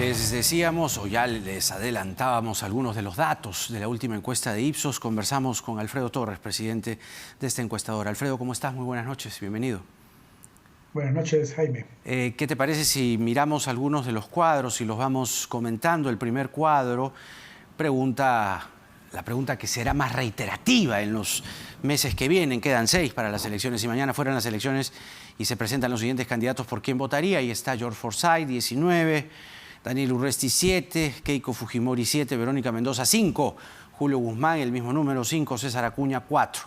Les decíamos, o ya les adelantábamos algunos de los datos de la última encuesta de Ipsos. Conversamos con Alfredo Torres, presidente de esta encuestadora. Alfredo, ¿cómo estás? Muy buenas noches, bienvenido. Buenas noches, Jaime. ¿Qué te parece si miramos algunos de los cuadros y los vamos comentando? El primer cuadro la pregunta que será más reiterativa en los meses que vienen. Quedan 6 para las elecciones y mañana fueran las elecciones y se presentan los siguientes candidatos por quién votaría. Ahí está George Forsyth, 19, Daniel Urresti, 7, Keiko Fujimori, 7, Verónica Mendoza, 5, Julio Guzmán, el mismo número, 5, César Acuña, 4.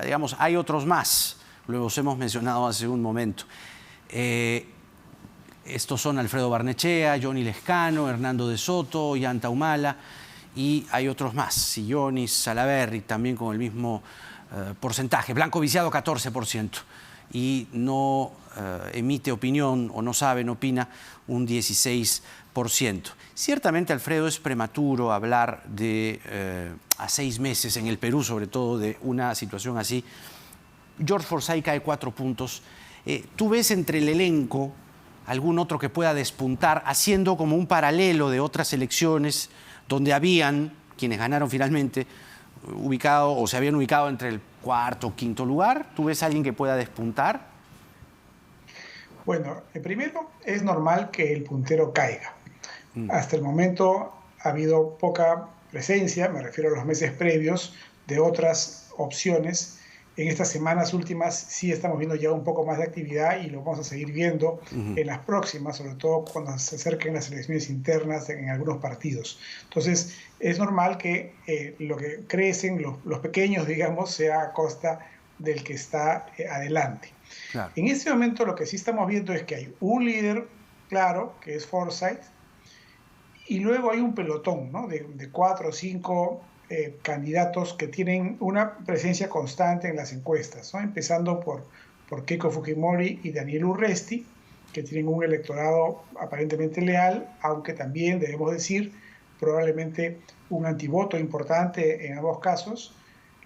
Digamos, hay otros más, los hemos mencionado hace un momento. Estos son Alfredo Barnechea, Johnny Lescano, Hernando de Soto, Ollanta Humala, y hay otros más, Sillonis, Salaverry, también con el mismo porcentaje. Blanco Viciado, 14%. Y no emite opinión o no sabe, no opina, un 16%. Ciertamente, Alfredo, es prematuro hablar de a 6 meses en el Perú, sobre todo de una situación así. George Forsyth cae 4 puntos. ¿Tú ves entre el elenco algún otro que pueda despuntar, haciendo como un paralelo de otras elecciones donde habían, quienes ganaron finalmente, se habían ubicado entre el cuarto o quinto lugar? ¿Tú ves a alguien que pueda despuntar? Bueno, primero es normal que el puntero caiga. Hasta el momento ha habido poca presencia, me refiero a los meses previos, de otras opciones. En estas semanas últimas sí estamos viendo ya un poco más de actividad y lo vamos a seguir viendo en las próximas, sobre todo cuando se acerquen las elecciones internas en algunos partidos. Entonces, es normal que lo que crecen, los pequeños, digamos, sea a costa del que está adelante. Claro. En este momento lo que sí estamos viendo es que hay un líder claro, que es Forsyth, y luego hay un pelotón, ¿no?, de 4 o 5 candidatos que tienen una presencia constante en las encuestas, ¿no?, empezando por Keiko Fujimori y Daniel Urresti, que tienen un electorado aparentemente leal, aunque también debemos decir probablemente un antivoto importante en ambos casos.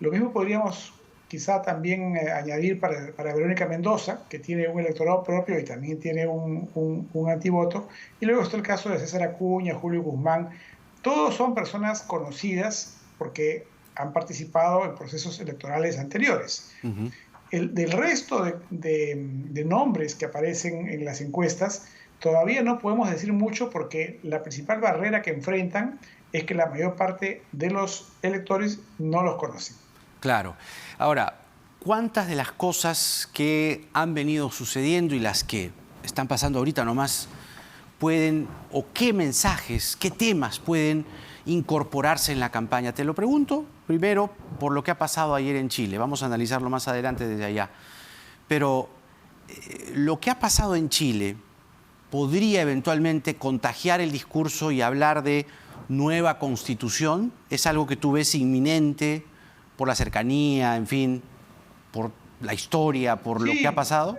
Lo mismo podríamos quizá también añadir para Verónica Mendoza, que tiene un electorado propio y también tiene un antivoto. Y luego está el caso de César Acuña, Julio Guzmán. Todos son personas conocidas porque han participado en procesos electorales anteriores. Del resto de nombres que aparecen en las encuestas, todavía no podemos decir mucho porque la principal barrera que enfrentan es que la mayor parte de los electores no los conocen. Claro. Ahora, ¿cuántas de las cosas que han venido sucediendo y las que están pasando ahorita nomás pueden, o qué mensajes, qué temas pueden incorporarse en la campaña? Te lo pregunto primero por lo que ha pasado ayer en Chile. Vamos a analizarlo más adelante desde allá. Pero lo que ha pasado en Chile podría eventualmente contagiar el discurso y hablar de nueva constitución. ¿Es algo que tú ves inminente por la cercanía, en fin, por la historia, por lo que ha pasado?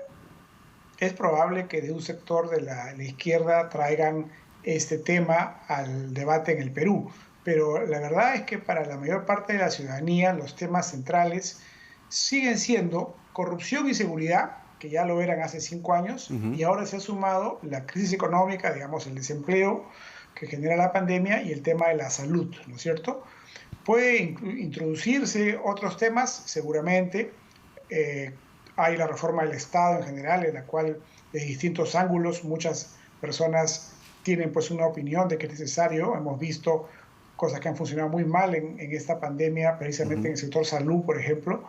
Es probable que de un sector de la izquierda traigan este tema al debate en el Perú, pero la verdad es que para la mayor parte de la ciudadanía los temas centrales siguen siendo corrupción y seguridad, que ya lo eran hace 5 años, y ahora se ha sumado la crisis económica, digamos, el desempleo que genera la pandemia y el tema de la salud, ¿no es cierto? Puede introducirse otros temas, seguramente. Hay la reforma del Estado en general, en la cual de distintos ángulos muchas personas tienen pues una opinión de que es necesario. Hemos visto cosas que han funcionado muy mal en esta pandemia, precisamente en el sector salud, por ejemplo,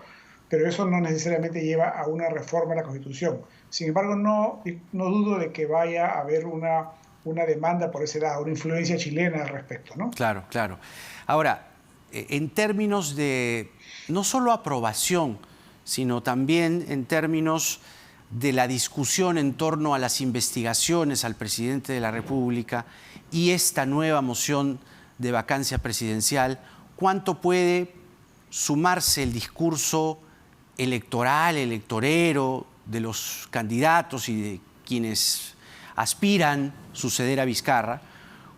pero eso no necesariamente lleva a una reforma de la Constitución. Sin embargo, no dudo de que vaya a haber una demanda por ese lado, una influencia chilena al respecto, ¿no? Claro, claro. Ahora, en términos de no solo aprobación, sino también en términos de la discusión en torno a las investigaciones al presidente de la República y esta nueva moción de vacancia presidencial, ¿cuánto puede sumarse el discurso electoral, electorero de los candidatos y de quienes aspiran suceder a Vizcarra,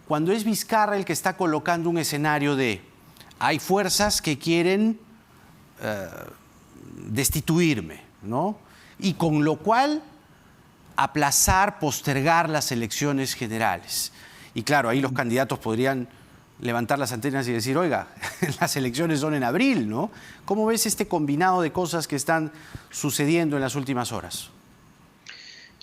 cuando es Vizcarra el que está colocando un escenario de hay fuerzas que quieren destituirme, ¿no? Y con lo cual aplazar, postergar las elecciones generales. Y claro, ahí los candidatos podrían levantar las antenas y decir, oiga, las elecciones son en abril, ¿no? ¿Cómo ves este combinado de cosas que están sucediendo en las últimas horas?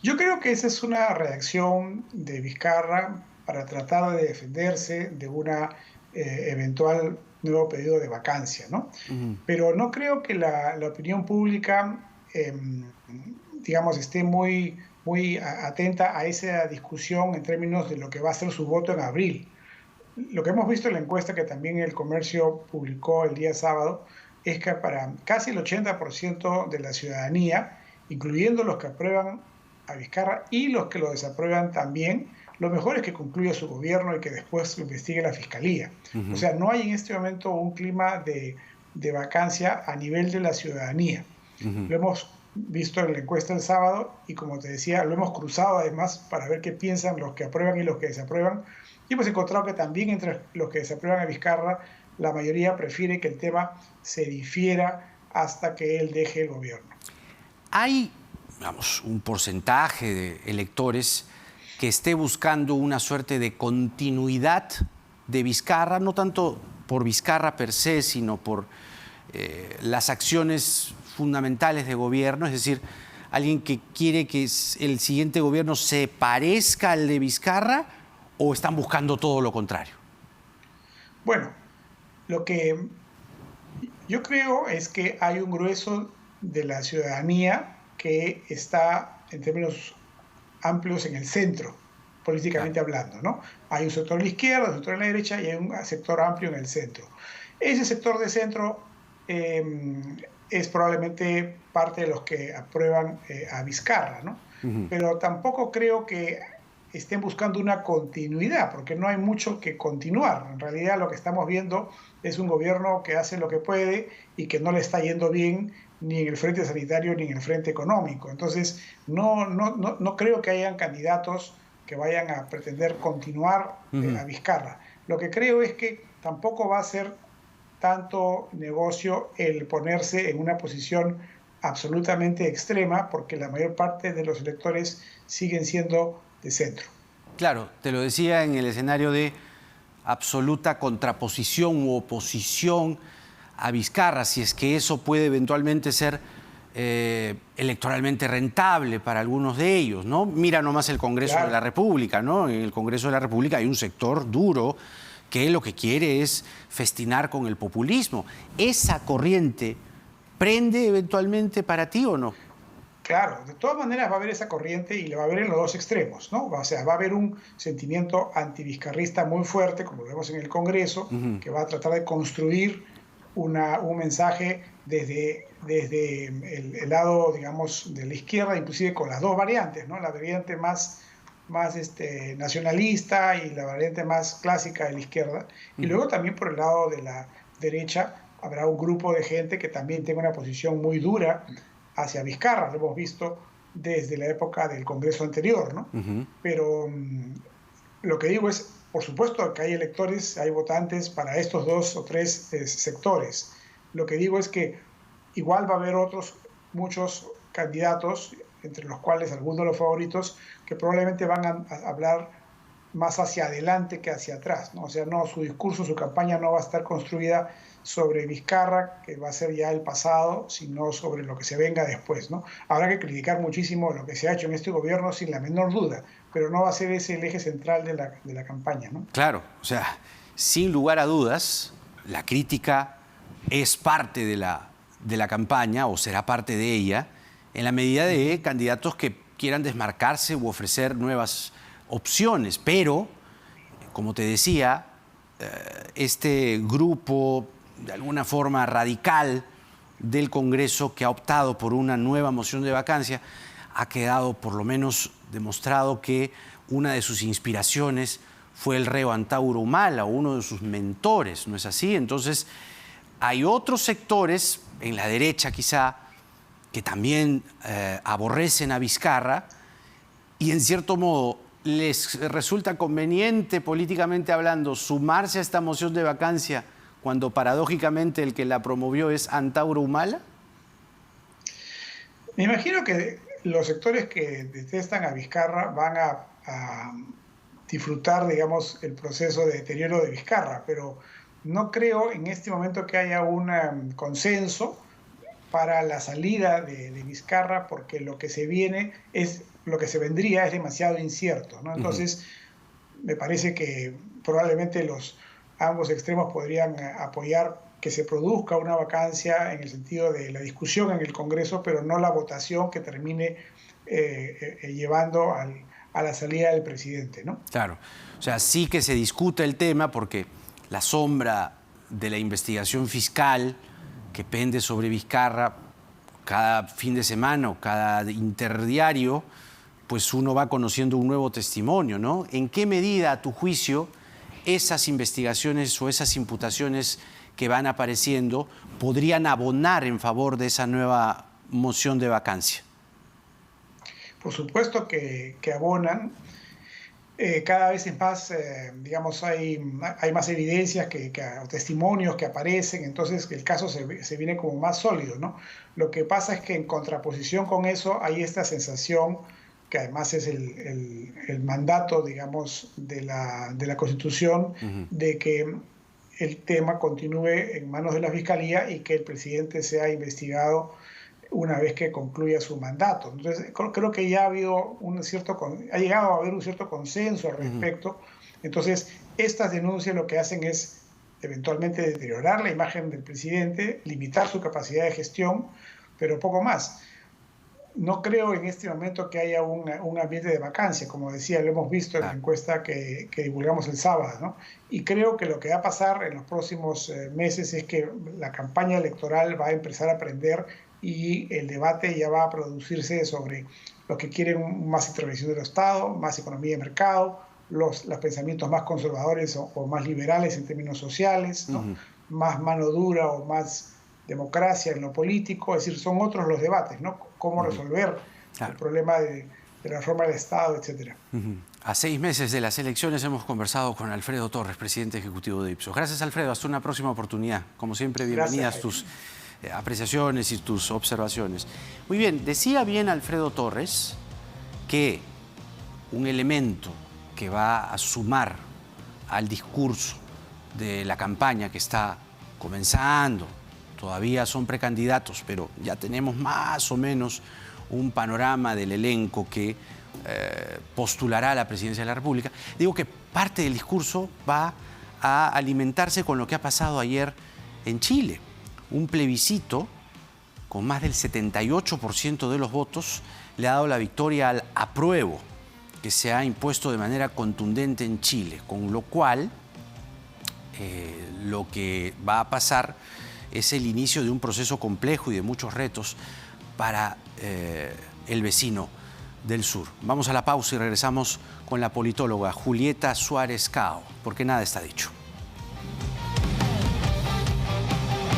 Yo creo que esa es una reacción de Vizcarra para tratar de defenderse de una eventual nuevo pedido de vacancia, ¿no? Pero no creo que la opinión pública, digamos, esté muy atenta a esa discusión en términos de lo que va a ser su voto en abril. Lo que hemos visto en la encuesta que también el Comercio publicó el día sábado es que para casi el 80% de la ciudadanía, incluyendo los que aprueban a Vizcarra y los que lo desaprueban también, lo mejor es que concluya su gobierno y que después lo investigue la Fiscalía. O sea, no hay en este momento un clima de vacancia a nivel de la ciudadanía. Lo hemos visto en la encuesta el sábado y, como te decía, lo hemos cruzado además para ver qué piensan los que aprueban y los que desaprueban. Y hemos encontrado que también entre los que desaprueban a Vizcarra, la mayoría prefiere que el tema se difiera hasta que él deje el gobierno. Hay, digamos, un porcentaje de electores que esté buscando una suerte de continuidad de Vizcarra, no tanto por Vizcarra per se, sino por las acciones fundamentales de gobierno, es decir, alguien que quiere que el siguiente gobierno se parezca al de Vizcarra, ¿o están buscando todo lo contrario? Bueno, lo que yo creo es que hay un grueso de la ciudadanía que está, en términos amplios, en el centro, políticamente hablando, ¿no? Hay un sector de la izquierda, un sector de la derecha y hay un sector amplio en el centro. Ese sector de centro es probablemente parte de los que aprueban a Vizcarra, ¿no? Pero tampoco creo que estén buscando una continuidad, porque no hay mucho que continuar. En realidad lo que estamos viendo es un gobierno que hace lo que puede y que no le está yendo bien ni en el frente sanitario ni en el frente económico. Entonces, no creo que hayan candidatos que vayan a pretender continuar a Vizcarra. Lo que creo es que tampoco va a ser tanto negocio el ponerse en una posición absolutamente extrema, porque la mayor parte de los electores siguen siendo de centro. Claro, te lo decía en el escenario de absoluta contraposición u oposición a Vizcarra, si es que eso puede eventualmente ser electoralmente rentable para algunos de ellos, ¿no? Mira nomás el Congreso de la República, ¿no? En el Congreso de la República hay un sector duro que lo que quiere es festinar con el populismo. ¿Esa corriente prende eventualmente para ti o no? Claro, de todas maneras va a haber esa corriente y la va a haber en los dos extremos, ¿no? O sea, va a haber un sentimiento antivizcarrista muy fuerte, como lo vemos en el Congreso, que va a tratar de construir un mensaje desde el lado, digamos, de la izquierda, inclusive con las dos variantes, ¿no? La variante más nacionalista y la variante más clásica de la izquierda. Y luego también por el lado de la derecha habrá un grupo de gente que también tenga una posición muy dura hacia Vizcarra. Lo hemos visto desde la época del Congreso anterior, ¿no? Pero lo que digo es, por supuesto que hay electores, hay votantes para estos dos o tres sectores. Lo que digo es que igual va a haber muchos candidatos, entre los cuales algunos de los favoritos, que probablemente van a hablar más hacia adelante que hacia atrás, ¿no? O sea, no, su discurso, su campaña no va a estar construida sobre Vizcarra, que va a ser ya el pasado, sino sobre lo que se venga después, ¿no? Habrá que criticar muchísimo lo que se ha hecho en este gobierno, sin la menor duda, pero no va a ser ese el eje central de la campaña, ¿no? Claro, o sea, sin lugar a dudas, la crítica es parte de la campaña, o será parte de ella, en la medida de candidatos que quieran desmarcarse u ofrecer nuevas opciones. Pero, como te decía, este grupo, de alguna forma radical, del Congreso que ha optado por una nueva moción de vacancia, ha quedado por lo menos demostrado que una de sus inspiraciones fue el reo Antauro Humala, uno de sus mentores, ¿no es así? Entonces, hay otros sectores, en la derecha quizá, que también aborrecen a Vizcarra y en cierto modo les resulta conveniente políticamente hablando sumarse a esta moción de vacancia cuando paradójicamente el que la promovió es Antauro Humala. Me imagino que los sectores que detestan a Vizcarra van a disfrutar, digamos, el proceso de deterioro de Vizcarra, pero no creo en este momento que haya un consenso para la salida de Vizcarra, porque lo que se viene lo que se vendría es demasiado incierto, ¿no? Entonces, me parece que probablemente ambos extremos podrían apoyar que se produzca una vacancia en el sentido de la discusión en el Congreso, pero no la votación que termine llevando a la salida del presidente, ¿no? Claro, o sea, sí que se discute el tema porque la sombra de la investigación fiscal que pende sobre Vizcarra cada fin de semana o cada interdiario, pues uno va conociendo un nuevo testimonio, ¿no? ¿En qué medida, a tu juicio, esas investigaciones o esas imputaciones que van apareciendo podrían abonar en favor de esa nueva moción de vacancia? Por supuesto que abonan. Cada vez es más, digamos, hay más evidencias o testimonios que aparecen, entonces el caso se viene como más sólido, ¿no? Lo que pasa es que en contraposición con eso hay esta sensación, que además es el mandato, digamos, de la Constitución, de que el tema continúe en manos de la Fiscalía y que el presidente sea investigado una vez que concluya su mandato. Entonces, creo que ya ha llegado a haber un cierto consenso al respecto. Entonces, estas denuncias lo que hacen es eventualmente deteriorar la imagen del presidente, limitar su capacidad de gestión, pero poco más. No creo en este momento que haya un ambiente de vacancia, como decía, lo hemos visto en la encuesta que divulgamos el sábado, ¿no? Y creo que lo que va a pasar en los próximos meses es que la campaña electoral va a empezar a prender y el debate ya va a producirse sobre los que quieren más intervención del Estado, más economía de mercado, los pensamientos más conservadores o más liberales en términos sociales, ¿no? Más mano dura o más democracia en lo político, es decir, son otros los debates, ¿no? Cómo resolver el problema de la reforma del Estado, etcétera. A 6 meses de las elecciones hemos conversado con Alfredo Torres, presidente ejecutivo de Ipsos. Gracias, Alfredo. Hasta una próxima oportunidad. Como siempre, bienvenidas tus apreciaciones y tus observaciones. Muy bien, decía bien Alfredo Torres que un elemento que va a sumar al discurso de la campaña que está comenzando, todavía son precandidatos, pero ya tenemos más o menos un panorama del elenco que postulará a la presidencia de la República. Digo que parte del discurso va a alimentarse con lo que ha pasado ayer en Chile. Un plebiscito con más del 78% de los votos le ha dado la victoria al apruebo, que se ha impuesto de manera contundente en Chile, con lo cual lo que va a pasar es el inicio de un proceso complejo y de muchos retos para el vecino del sur. Vamos a la pausa y regresamos con la politóloga Julieta Suárez Cao, porque nada está dicho.